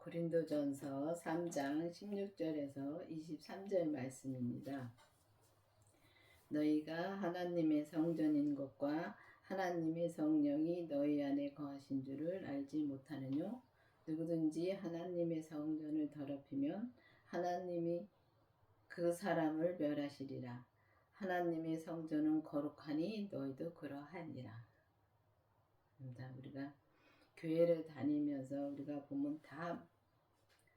고린도전서 3장 16절에서 23절 말씀입니다. 너희가 하나님의 성전인 것과 하나님의 성령이 너희 안에 거하신 줄을 알지 못하느뇨? 누구든지 하나님의 성전을 더럽히면 하나님이 그 사람을 멸하시리라. 하나님의 성전은 거룩하니 너희도 그러하니라. 우리가 교회를 다니면서 우리가 보면 다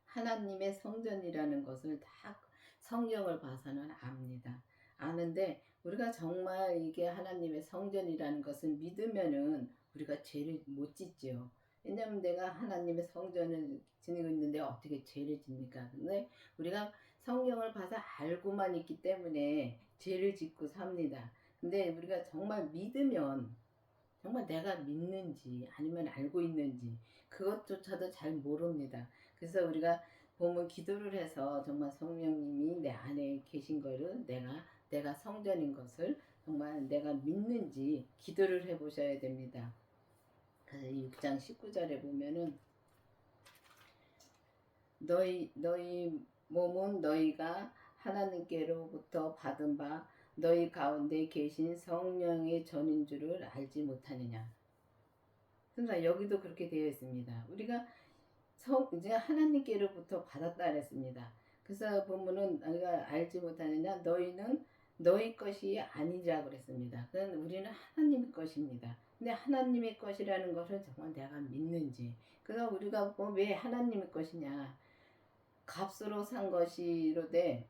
하나님의 성전이라는 것을 다 성경을 봐서는 압니다. 아는데 우리가 정말 이게 하나님의 성전이라는 것을 믿으면은 우리가 죄를 못 짓지요. 왜냐하면 내가 하나님의 성전을 지니고 있는데 어떻게 죄를 짓니까? 근데 우리가 성경을 봐서 알고만 있기 때문에 죄를 짓고 삽니다. 근데 우리가 정말 믿으면 정말 내가 믿는지 아니면 알고 있는지 그것조차도 잘 모릅니다. 그래서 우리가 보면 기도를 해서 정말 성령님이 내 안에 계신 거를 내가 성전인 것을 정말 내가 믿는지 기도를 해 보셔야 됩니다. 그래서 6장 19절에 보면은 너희 몸은 너희가 하나님께로부터 받은 바 너희 가운데 계신 성령의 전인 줄을 알지 못하느냐. 그러니까 여기도 그렇게 되어 있습니다. 우리가 이제 하나님께로부터 받았다 그랬습니다. 그래서 보면은 우리가 알지 못하느냐 너희는 너희 것이 아니라 그랬습니다. 그건 우리는 하나님의 것입니다. 근데 하나님의 것이라는 것을 정말 내가 믿는지. 그래서 우리가 왜 하나님의 것이냐. 값으로 산 것이로되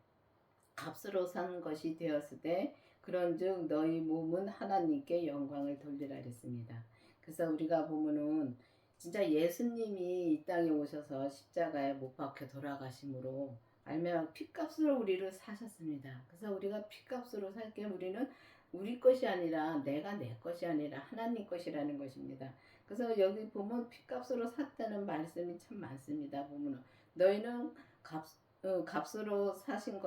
값으로 산 것이 되었을 때 그런즉 너희 몸은 하나님께 영광을 돌리라 그랬습니다. 그래서 우리가 보면은 진짜 예수님이 이 땅에 오셔서 십자가에 못 박혀 돌아가심으로 알면 피값으로 우리를 사셨습니다. 그래서 우리가 피값으로 살게 우리는 우리 것이 아니라 내가 내 것이 아니라 하나님 것이라는 것입니다. 그래서 여기 보면 피값으로 샀다는 말씀이 참 많습니다. 보면 너희는 값으로 사신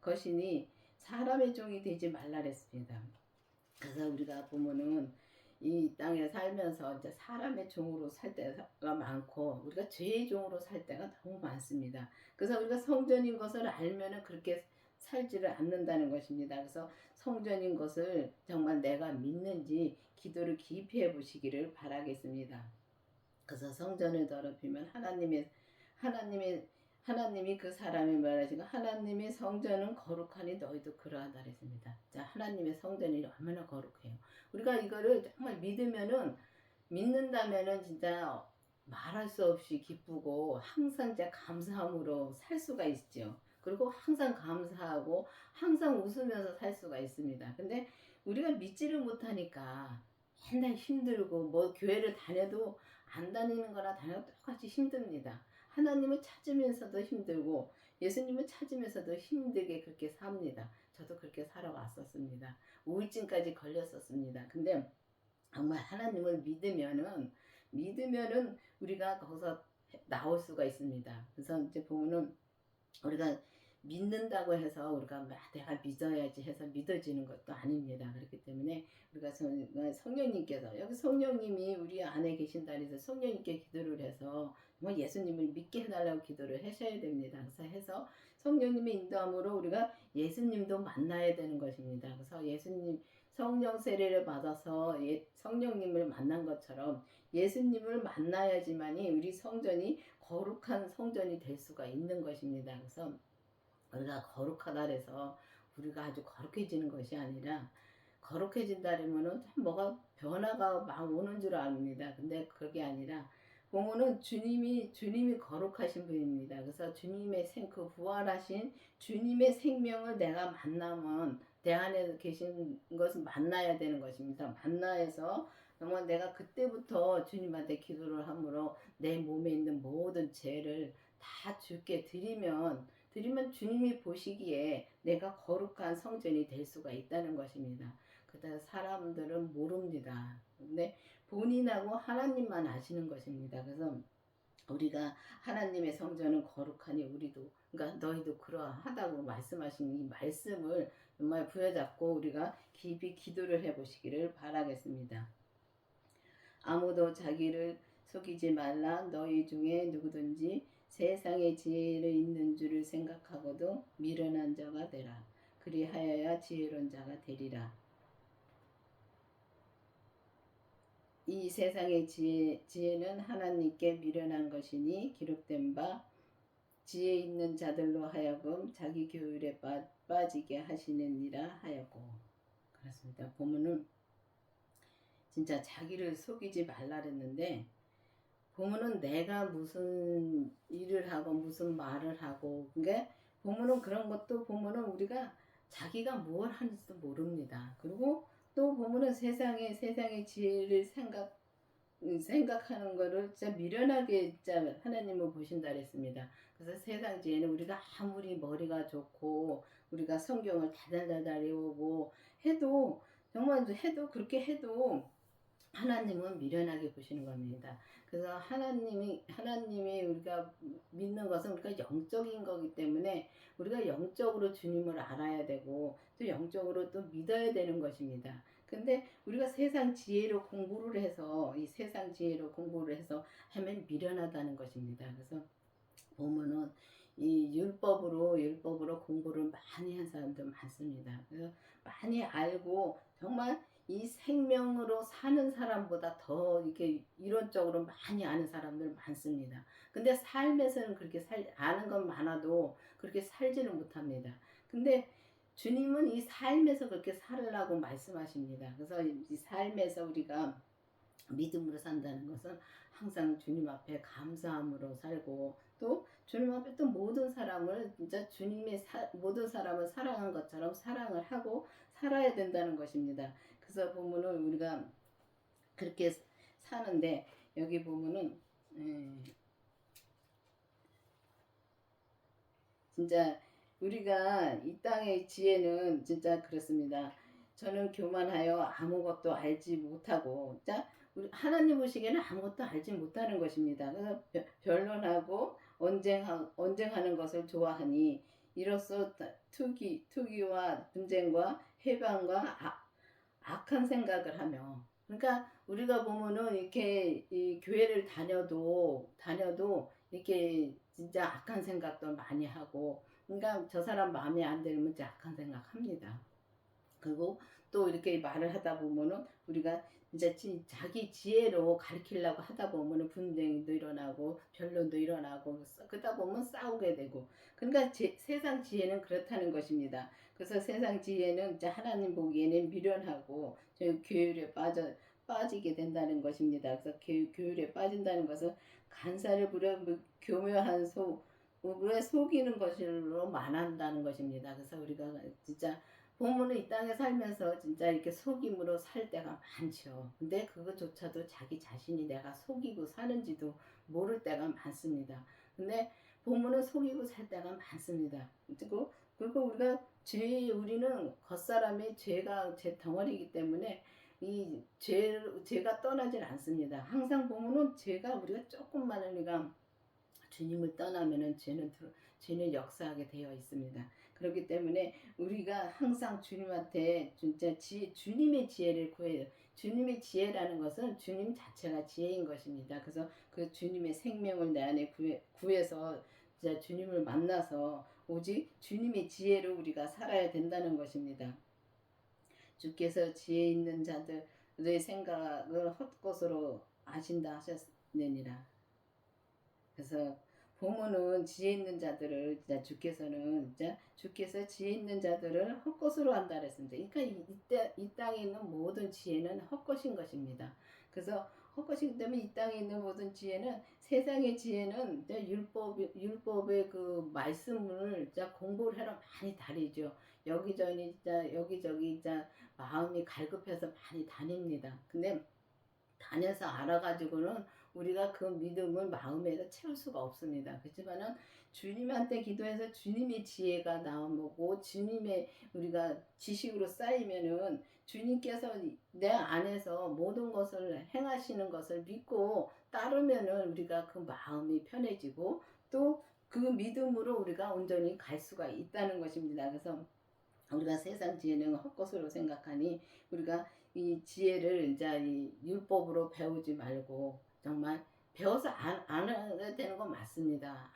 것이니 사람의 종이 되지 말라 그랬습니다. 그래서 우리가 보면은 이 땅에 살면서 이제 사람의 종으로 살 때가 많고 우리가 죄의 종으로 살 때가 너무 많습니다. 그래서 우리가 성전인 것을 알면은 그렇게 살지를 않는다는 것입니다. 그래서 성전인 것을 정말 내가 믿는지 기도를 깊이 해보시기를 바라겠습니다. 그래서 성전을 더럽히면 하나님이 그 사람이 말하시고 하나님의 성전은 거룩하니 너희도 그러하다 그랬습니다. 자, 하나님의 성전이 얼마나 거룩해요. 우리가 이거를 정말 믿는다면은 진짜 말할 수 없이 기쁘고 항상 진짜 감사함으로 살 수가 있죠. 그리고 항상 감사하고 항상 웃으면서 살 수가 있습니다. 근데 우리가 믿지를 못하니까 맨날 힘들고 뭐 교회를 다녀도 안 다니는 거나 다녀도 똑같이 힘듭니다. 하나님을 찾으면서도 힘들고 예수님을 찾으면서도 힘들게 그렇게 삽니다. 저도 그렇게 살아왔었습니다. 우울증까지 걸렸었습니다. 근데 정말 하나님을 믿으면은 우리가 거기서 나올 수가 있습니다. 그래서 이제 보면은 우리가 믿는다고 해서 우리가 내가 믿어야지 해서 믿어지는 것도 아닙니다. 그렇기 때문에 우리가 성령님께서 여기 성령님이 우리 안에 계신다 해서 성령님께 기도를 해서 예수님을 믿게 해달라고 기도를 하셔야 됩니다. 그래서 해서 성령님의 인도함으로 우리가 예수님도 만나야 되는 것입니다. 그래서 예수님 성령 세례를 받아서 성령님을 만난 것처럼 예수님을 만나야지만이 우리 성전이 거룩한 성전이 될 수가 있는 것입니다. 그래서 우리가 거룩하다 그래서 우리가 아주 거룩해지는 것이 아니라 거룩해진다면은 참 뭐가 변화가 막 오는 줄 압니다. 근데 그게 아니라 보면은 주님이 거룩하신 분입니다. 그래서 주님의 그 부활하신 주님의 생명을 내가 만나면 내 안에 계신 것을 만나야 되는 것입니다. 만나서 정말 내가 그때부터 주님한테 기도를 하므로 내 몸에 있는 모든 죄를 다 주께 드리면 주님이 보시기에 내가 거룩한 성전이 될 수가 있다는 것입니다. 그래서 사람들은 모릅니다. 근데 본인하고 하나님만 아시는 것입니다. 그래서 우리가 하나님의 성전은 거룩하니 우리도 그러니까 너희도 그러하다고 말씀하신 이 말씀을 정말 부여잡고 우리가 깊이 기도를 해보시기를 바라겠습니다. 아무도 자기를 속이지 말라. 너희 중에 누구든지 세상의 지혜를 있는 줄을 생각하고도 미련한 자가 되라. 그리하여야 지혜로운 자가 되리라. 이 세상의 지혜는 하나님께 미련한 것이니 기록된 바 지혜 있는 자들로 하여금 자기 교율에 빠지게 하시느니라 하였고. 그렇습니다. 보면은 진짜 자기를 속이지 말라 그랬는데, 보면은 내가 무슨 일을 하고 무슨 말을 하고, 그게 보면은 그런 것도 보면은 우리가 자기가 뭘 하는지도 모릅니다. 그리고 또 보면은 세상의 지혜를 생각하는 거를 진짜 미련하게 진짜 하나님은 보신다 그랬습니다. 그래서 세상 지혜는 우리가 아무리 머리가 좋고 우리가 성경을 다달다달 외우고 해도, 정말 해도 그렇게 해도 하나님은 미련하게 보시는 겁니다. 그래서 하나님이 우리가 믿는 것은 우리가 영적인 거기 때문에 우리가 영적으로 주님을 알아야 되고 또 영적으로 또 믿어야 되는 것입니다. 근데 우리가 세상 지혜로 공부를 해서 이 세상 지혜로 공부를 해서 하면 미련하다는 것입니다. 그래서 보면은 이 율법으로 공부를 많이 한 사람들 많습니다. 그래서 많이 알고 정말 이 생명으로 사는 사람보다 더 이렇게 이론적으로 많이 아는 사람들 많습니다. 근데 삶에서는 그렇게 아는 건 많아도 그렇게 살지는 못합니다. 근데 주님은 이 삶에서 그렇게 살으라고 말씀하십니다. 그래서 이 삶에서 우리가 믿음으로 산다는 것은 항상 주님 앞에 감사함으로 살고 또 주님 앞에 또 모든 사람을 진짜 모든 사람을 사랑한 것처럼 사랑을 하고 살아야 된다는 것입니다. 그래서 보면은 우리가 그렇게 사는데 여기 보면은 진짜 우리가 이 땅의 지혜는 진짜 그렇습니다. 저는 교만하여 아무것도 알지 못하고, 자, 우리 하나님 보시기에는 아무것도 알지 못하는 것입니다. 그래서 변론하고 언쟁하는 것을 좋아하니 이로써 투기와 분쟁과 해방과 악한 생각을 하며, 그러니까 우리가 보면은 이렇게 이 교회를 다녀도 이렇게 진짜 악한 생각도 많이 하고, 그러니까 저 사람 마음에 안 들면 진짜 악한 생각합니다. 그리고 또 이렇게 말을 하다 보면은 우리가 이제 자기 지혜로 가르치려고 하다 보면은 분쟁도 일어나고 변론도 일어나고 그러다 보면 싸우게 되고, 그러니까 세상 지혜는 그렇다는 것입니다. 그래서 세상 지혜는 이제 하나님 보기에는 미련하고 교율에 빠지게 된다는 것입니다. 그래서 교율에 빠진다는 것은 간사를 부려 교묘한 왜 속이는 것으로 말한다는 것입니다. 그래서 우리가 진짜 보면은 이 땅에 살면서 진짜 이렇게 속임으로 살 때가 많죠. 근데 그것조차도 자기 자신이 내가 속이고 사는지도 모를 때가 많습니다. 근데 보면은 속이고 살 때가 많습니다. 그리고 우리는 겉사람의 죄가 제 덩어리이기 때문에 이 죄가 떠나질 않습니다. 항상 보면은 죄가 우리가 조금만 우리가 주님을 떠나면은 죄는 역사하게 되어 있습니다. 그렇기 때문에 우리가 항상 주님한테 진짜 주님의 지혜를 구해요. 주님의 지혜라는 것은 주님 자체가 지혜인 것입니다. 그래서 그 주님의 생명을 내 안에 구해서 진짜 주님을 만나서 오직 주님의 지혜로 우리가 살아야 된다는 것입니다. 주께서 지혜 있는 자들의 생각을 헛것으로 아신다 하셨느니라. 그래서 보면은 지혜 있는 자들을 진짜 주께서 지혜 있는 자들을 헛것으로 한다 그랬습니다. 그러니까 이 땅에 있는 모든 지혜는 헛것인 것입니다. 그래서 헛것이기 때문에 이 땅에 있는 모든 지혜는, 세상의 지혜는 율법의 그 말씀을 진짜 공부를 하러 많이 다니죠. 여기저기 진짜 마음이 갈급해서 많이 다닙니다. 근데 다녀서 알아가지고는 우리가 그 믿음을 마음에서 채울 수가 없습니다. 그렇지만은 주님한테 기도해서 주님의 지혜가 나오고 주님의 우리가 지식으로 쌓이면은 주님께서 내 안에서 모든 것을 행하시는 것을 믿고 따르면은 우리가 그 마음이 편해지고 또 그 믿음으로 우리가 온전히 갈 수가 있다는 것입니다. 그래서 우리가 세상 지혜는 헛것으로 생각하니 우리가 이 지혜를 이제 이 율법으로 배우지 말고 정말 배워서 알아야 되는 건 맞습니다.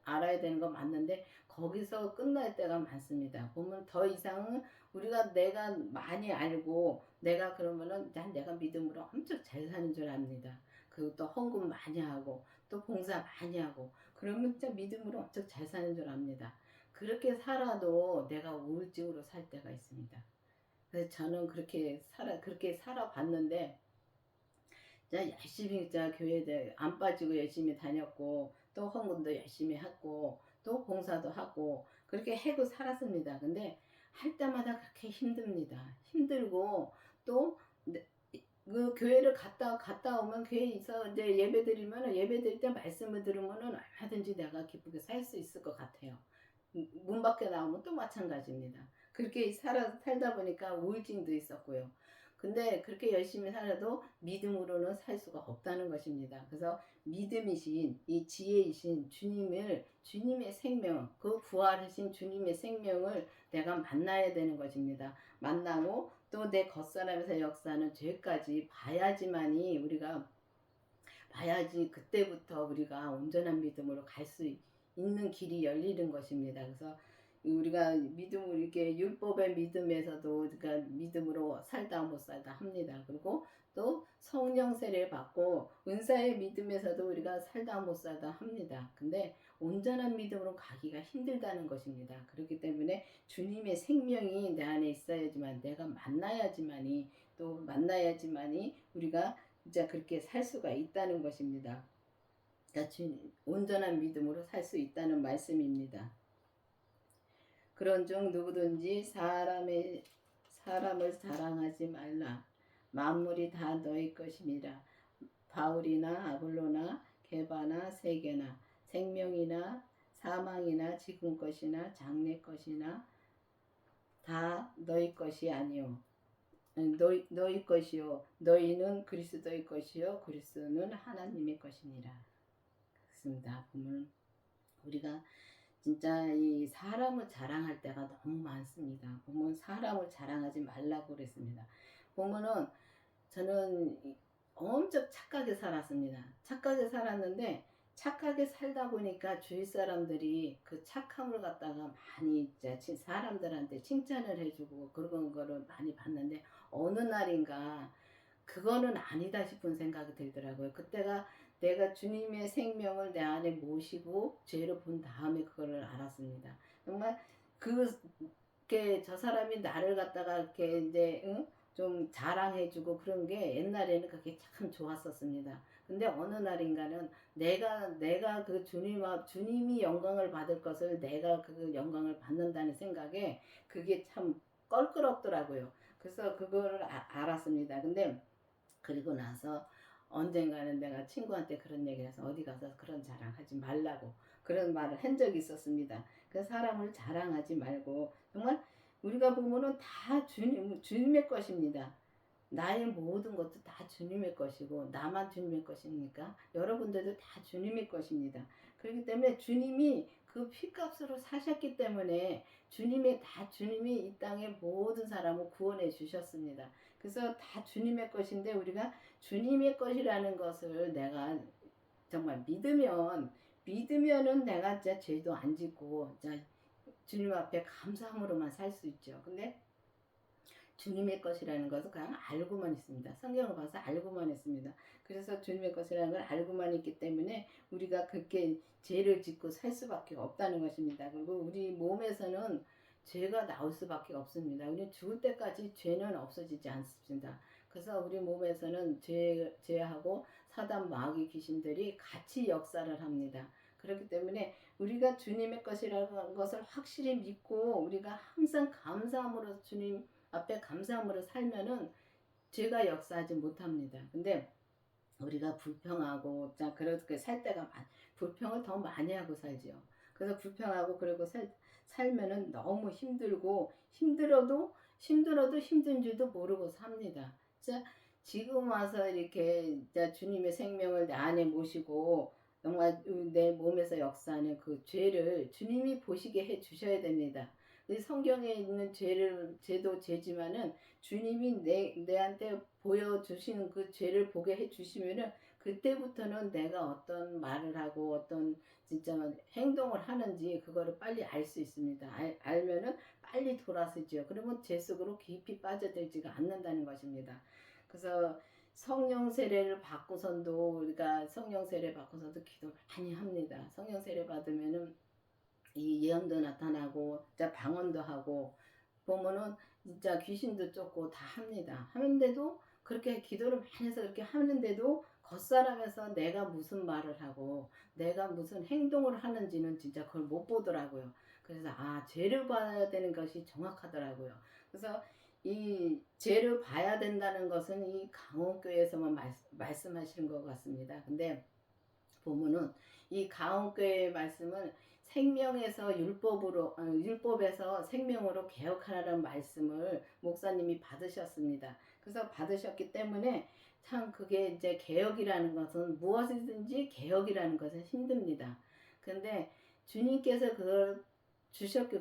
알아야 되는 건 맞는데 거기서 끝날 때가 많습니다. 보면 더 이상은 우리가 내가 많이 알고 내가 그러면은 내가 믿음으로 엄청 잘 사는 줄 압니다. 그리고 또 헌금 많이 하고 또 봉사 많이 하고 그러면 진짜 믿음으로 엄청 잘 사는 줄 압니다. 그렇게 살아도 내가 우울증으로 살 때가 있습니다. 그래서 저는 그렇게 살아봤는데 진짜 열심히 진짜 교회에 안 빠지고 열심히 다녔고 또 헌금도 열심히 했고 또 봉사도 하고 그렇게 해고 살았습니다. 근데 할 때마다 그렇게 힘듭니다. 힘들고 또 그 교회를 갔다 오면 교회에서 이제 예배 드리면은 예배 드릴 때 말씀을 들으면은 얼마든지 내가 기쁘게 살 수 있을 것 같아요. 문 밖에 나오면 또 마찬가지입니다. 그렇게 살다 보니까 우울증도 있었고요. 근데 그렇게 열심히 살아도 믿음으로는 살 수가 없다는 것입니다. 그래서 믿음이신 이 지혜이신 주님의 생명, 그 부활하신 주님의 생명을 내가 만나야 되는 것입니다. 만나고 또 내 겉사람에서 역사하는 죄까지 봐야지 그때부터 우리가 온전한 믿음으로 갈 수 있는 길이 열리는 것입니다. 그래서 우리가 믿음을 이렇게 율법의 믿음에서도 그러니까 믿음으로 살다 못 살다 합니다. 그리고 또 성령 세례 받고 은사의 믿음에서도 우리가 살다 못 살다 합니다. 근데 온전한 믿음으로 가기가 힘들다는 것입니다. 그렇기 때문에 주님의 생명이 내 안에 있어야지만 내가 만나야지만이 우리가 진짜 그렇게 살 수가 있다는 것입니다. 그러니까 온전한 믿음으로 살 수 있다는 말씀입니다. 그런즉 누구든지 사람을 자랑하지 말라. 만물이 다 너희 것임이라. 바울이나 아볼로나 게바나 세계나 생명이나 사망이나 지금 것이나 장래 것이나 다 너희 것이 아니요 너희 것이요 너희는 그리스도의 것이요 그리스도는 하나님의 것이니라. 그렇습니다. 보면 우리가 진짜 이 사람을 자랑할 때가 너무 많습니다. 보면 사람을 자랑하지 말라고 그랬습니다. 보면은 저는 엄청 착하게 살았습니다. 착하게 살았는데 착하게 살다 보니까 주위 사람들이 그 착함을 갖다가 많이 이제 사람들한테 칭찬을 해주고 그런 거를 많이 봤는데 어느 날인가 그거는 아니다 싶은 생각이 들더라고요. 그때가 내가 주님의 생명을 내 안에 모시고 죄를 본 다음에 그거를 알았습니다. 정말 그게 저 사람이 나를 갖다가 이렇게 이제 좀 자랑해주고 그런 게 옛날에는 그게 참 좋았었습니다. 근데 어느 날인가는 내가 그 주님이 영광을 받을 것을 내가 그 영광을 받는다는 생각에 그게 참 껄끄럽더라고요. 그래서 그거를 알았습니다. 근데 그리고 나서 언젠가는 내가 친구한테 그런 얘기를 해서 어디 가서 그런 자랑하지 말라고 그런 말을 한 적이 있었습니다. 그 사람을 자랑하지 말고 정말 우리가 보면은 다 주님의 것입니다. 나의 모든 것도 다 주님의 것이고 나만 주님의 것입니까? 여러분들도 다 주님의 것입니다. 그렇기 때문에 주님이 그 피값으로 사셨기 때문에 주님이 이 땅의 모든 사람을 구원해 주셨습니다. 그래서 다 주님의 것인데 우리가 주님의 것이라는 것을 내가 정말 믿으면은 내가 진짜 죄도 안 짓고 주님 앞에 감사함으로만 살 수 있죠. 근데 주님의 것이라는 것을 그냥 알고만 있습니다. 성경을 봐서 알고만 있습니다. 그래서 주님의 것이라는 걸 알고만 있기 때문에 우리가 그렇게 죄를 짓고 살 수밖에 없다는 것입니다. 그리고 우리 몸에서는 죄가 나올 수밖에 없습니다. 우리 죽을 때까지 죄는 없어지지 않습니다. 그래서 우리 몸에서는 죄하고 사단 마귀 귀신들이 같이 역사를 합니다. 그렇기 때문에 우리가 주님의 것이라는 것을 확실히 믿고 우리가 항상 감사함으로 주님 앞에 감사함으로 살면은 죄가 역사하지 못합니다. 근데 우리가 불평하고 그렇게 살 때가 불평을 더 많이 하고 살지요. 그래서 불평하고 그러고 살면은 너무 힘들어도 힘든 줄도 모르고 삽니다. 지금 와서 이렇게 주님의 생명을 내 안에 모시고 정말 내 몸에서 역사하는 그 죄를 주님이 보시게 해 주셔야 됩니다. 성경에 있는 죄도 죄지만은 주님이 내한테 보여주시는 그 죄를 보게 해주시면은 그 그때부터는 내가 어떤 말을 하고 어떤 진짜 행동을 하는지 그거를 빨리 알 수 있습니다. 알면은 빨리 돌아서지요. 그러면 제 속으로 깊이 빠져들지가 않는다는 것입니다. 그래서 성령 세례를 받고선도 우리가 성령 세례 받고서도 기도 많이 합니다. 성령 세례 받으면은 이 예언도 나타나고 진짜 방언도 하고 보면은 진짜 귀신도 쫓고 다 합니다. 하는데도 그렇게 기도를 많이 해서 그렇게 하는데도 겉사람에서 내가 무슨 말을 하고 내가 무슨 행동을 하는지는 진짜 그걸 못 보더라고요. 그래서 죄를 봐야 되는 것이 정확하더라고요. 그래서 이 죄를 봐야 된다는 것은 이 강원교회에서만 말씀하시는 것 같습니다. 근데 보면은 이 가온교회의 말씀은 생명에서 율법에서 생명으로 개혁하라는 말씀을 목사님이 받으셨습니다. 그래서 받으셨기 때문에 참 그게 이제 개혁이라는 것은 무엇이든지 개혁이라는 것은 힘듭니다. 근데 주님께서 그걸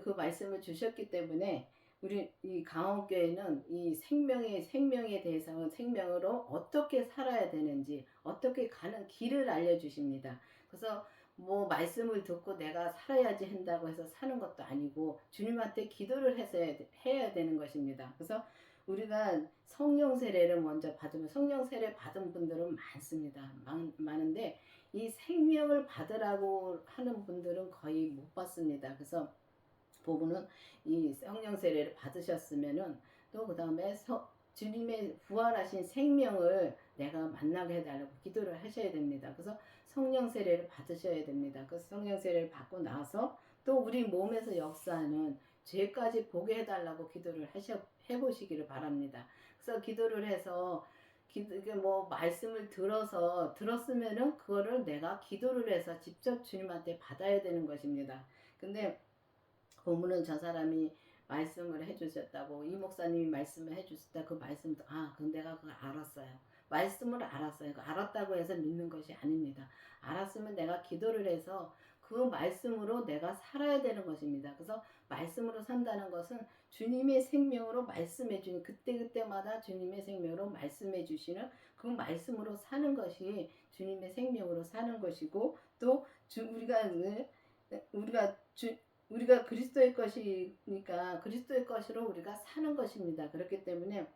그 말씀을 주셨기 때문에 우리 이 강원교회는 이 생명에 대해서 생명으로 어떻게 살아야 되는지 어떻게 가는 길을 알려주십니다. 그래서 뭐 말씀을 듣고 내가 살아야지 한다고 해서 사는 것도 아니고 주님한테 기도를 해야 되는 것입니다. 그래서 우리가 성령 세례를 먼저 받으면 성령 세례 받은 분들은 많습니다. 많은데 이 생명을 받으라고 하는 분들은 거의 못 받습니다. 그래서 부분은 이 성령 세례를 받으셨으면은 또 그 다음에 주님의 부활하신 생명을 내가 만나게 해달라고 기도를 하셔야 됩니다. 그래서 성령 세례를 받으셔야 됩니다. 그래서 성령 세례를 받고 나서 또 우리 몸에서 역사하는 죄까지 보게 해달라고 기도를 해보시기를 바랍니다. 그래서 기도를 해서 뭐 말씀을 들었으면은 그거를 내가 기도를 해서 직접 주님한테 받아야 되는 것입니다. 근데 보면은 저 사람이 말씀을 해주셨다고 이 목사님이 말씀을 해주셨다 그 말씀도 그럼 내가 그걸 알았어요. 말씀을 알았어요. 알았다고 해서 믿는 것이 아닙니다. 알았으면 내가 기도를 해서 그 말씀으로 내가 살아야 되는 것입니다. 그래서 말씀으로 산다는 것은 주님의 생명으로 말씀해 주는 그때그때마다 주님의 생명으로 말씀해 주시는 그 말씀으로 사는 것이 주님의 생명으로 사는 것이고 또 우리가 그리스도의 것이니까 그리스도의 것으로 우리가 사는 것입니다. 그렇기 때문에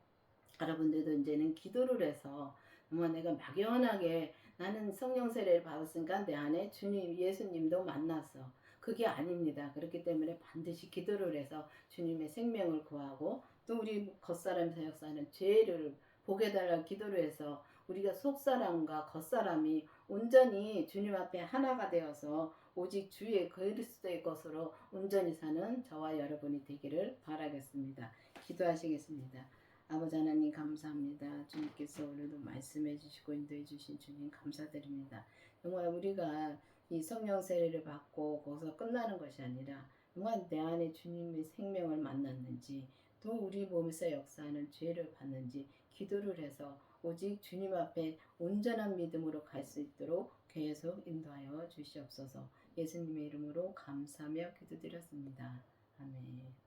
여러분들도 이제는 기도를 해서 정말 내가 막연하게 나는 성령 세례를 받았으니까 내 안에 주님 예수님도 만났어. 그게 아닙니다. 그렇기 때문에 반드시 기도를 해서 주님의 생명을 구하고 또 우리 겉사람에서 역사하는 죄를 보게 달라고 기도를 해서 우리가 속사람과 겉사람이 온전히 주님 앞에 하나가 되어서 오직 주의 그리스도의 것으로 온전히 사는 저와 여러분이 되기를 바라겠습니다. 기도하시겠습니다. 아버지 하나님 감사합니다. 주님께서 오늘도 말씀해 주시고 인도해 주신 주님 감사드립니다. 정말 우리가 이 성령 세례를 받고 거기서 끝나는 것이 아니라 정말 내 안에 주님의 생명을 만났는지 또 우리 몸에서 역사하는 죄를 받는지 기도를 해서 오직 주님 앞에 온전한 믿음으로 갈 수 있도록 계속 인도하여 주시옵소서. 예수님의 이름으로 감사하며 기도드렸습니다. 아멘.